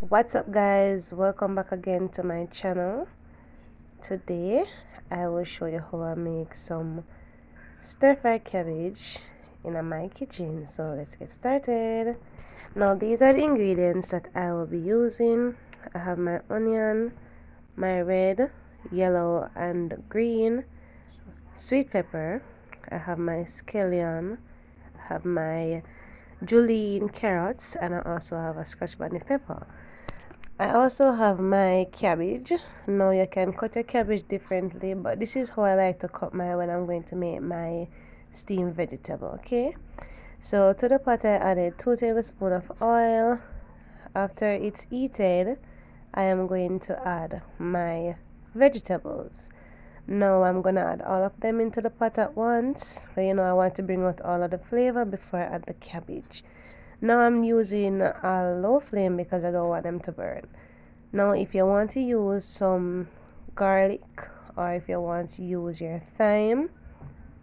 What's up, guys? Welcome back again to my channel. Today I will show you how I make some stir-fry cabbage in my kitchen. So let's get started. Now these are the ingredients that I will be using. I have my onion, my red, yellow and green sweet pepper. I have my scallion. I have my julienne carrots, and I also have a scotch bonnet pepper. I also have my cabbage. Now you can cut your cabbage differently, but this is how I like to cut my when I'm going to make my steamed vegetable. Okay, so to the pot I added 2 tablespoons of oil. After it's heated, I am going to add my vegetables. Now I'm gonna add all of them into the pot at once. So, I want to bring out all of the flavor before I add the cabbage. Now I'm using a low flame because I don't want them to burn. Now if you want to use some garlic, or if you want to use your thyme,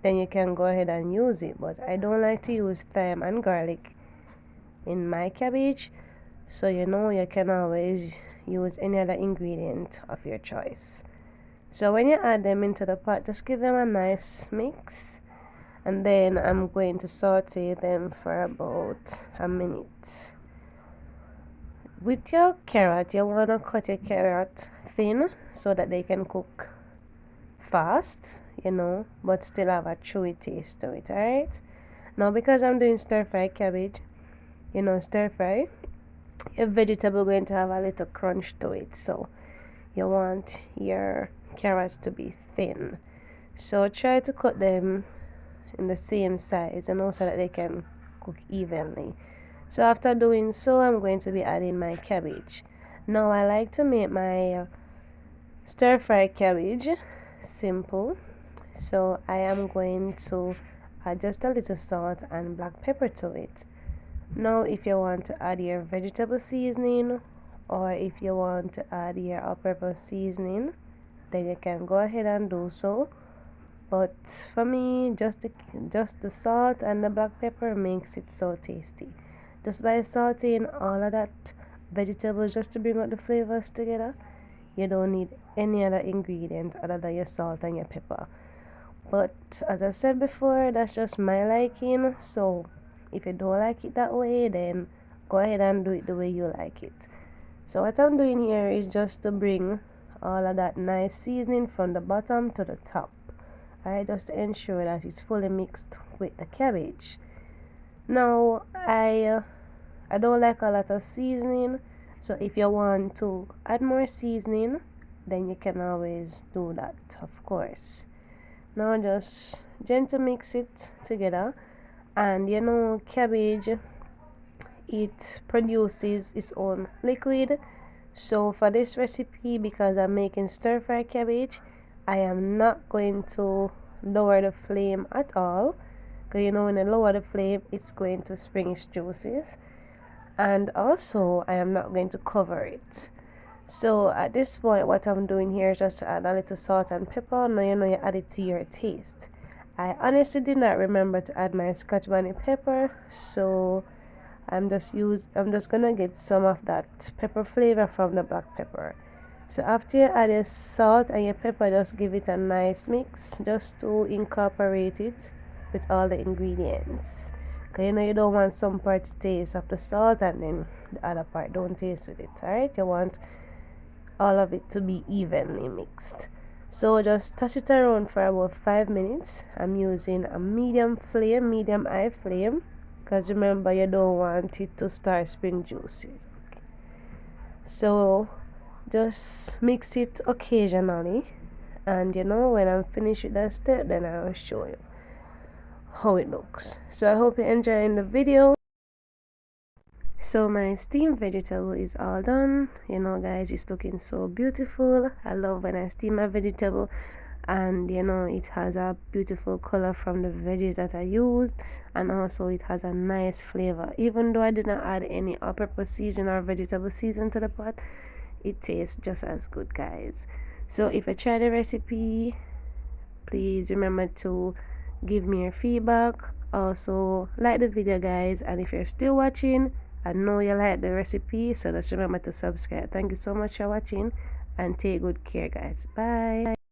then you can go ahead and use it, but I don't like to use thyme and garlic in my cabbage, so you can always use any other ingredient of your choice. So when you add them into the pot, just give them a nice mix, and then I'm going to saute them for about a minute. With your carrot, you want to cut your carrot thin so that they can cook fast, but still have a chewy taste to it. Alright, now because I'm doing stir fry cabbage, stir fry, your vegetable going to have a little crunch to it, so you want your carrots to be thin. So try to cut them in the same size, so that they can cook evenly. So after doing so, I'm going to be adding my cabbage. Now I like to make my stir fry cabbage simple, so I am going to add just a little salt and black pepper to it. Now if you want to add your vegetable seasoning, or if you want to add your all-purpose seasoning, then you can go ahead and do so. But for me, just the salt and the black pepper makes it so tasty. Just by sauteing all of that vegetables just to bring out the flavors together, you don't need any other ingredient other than your salt and your pepper. But as I said before, that's just my liking, so if you don't like it that way, then go ahead and do it the way you like it. So what I'm doing here is just to bring all of that nice seasoning from the bottom to the top. Alright, just to ensure that it's fully mixed with the cabbage. Now I don't like a lot of seasoning, so if you want to add more seasoning, then you can always do that, of course. Now just gently mix it together, and cabbage, it produces its own liquid. So for this recipe, because I'm making stir fry cabbage, I am not going to lower the flame at all, because when I lower the flame, it's going to spring its juices. And also I am not going to cover it. So at this point, what I'm doing here is just to add a little salt and pepper. Now you add it to your taste. I honestly did not remember to add my scotch bonnet pepper, so I'm just gonna get some of that pepper flavor from the black pepper. So after you add your salt and your pepper, just give it a nice mix just to incorporate it with all the ingredients. Because you don't want some part to taste of the salt and then the other part don't taste with it. Alright, you want all of it to be evenly mixed. So just touch it around for about 5 minutes. I'm using a medium high flame, because remember, you don't want it to start spring juices. So just mix it occasionally, and when I'm finished with that step, then I'll show you how it looks. So I hope you're enjoying the video. So my steamed vegetable is all done. Guys, it's looking so beautiful. I love when I steam my vegetable, and it has a beautiful color from the veggies that I used, and also it has a nice flavor. Even though I did not add any all-purpose season or vegetable season to the pot, it tastes just as good, guys. So if you try the recipe, please remember to give me your feedback. Also like the video, guys, and if you're still watching, I know you like the recipe, so just remember to subscribe. Thank you so much for watching and take good care, guys. Bye.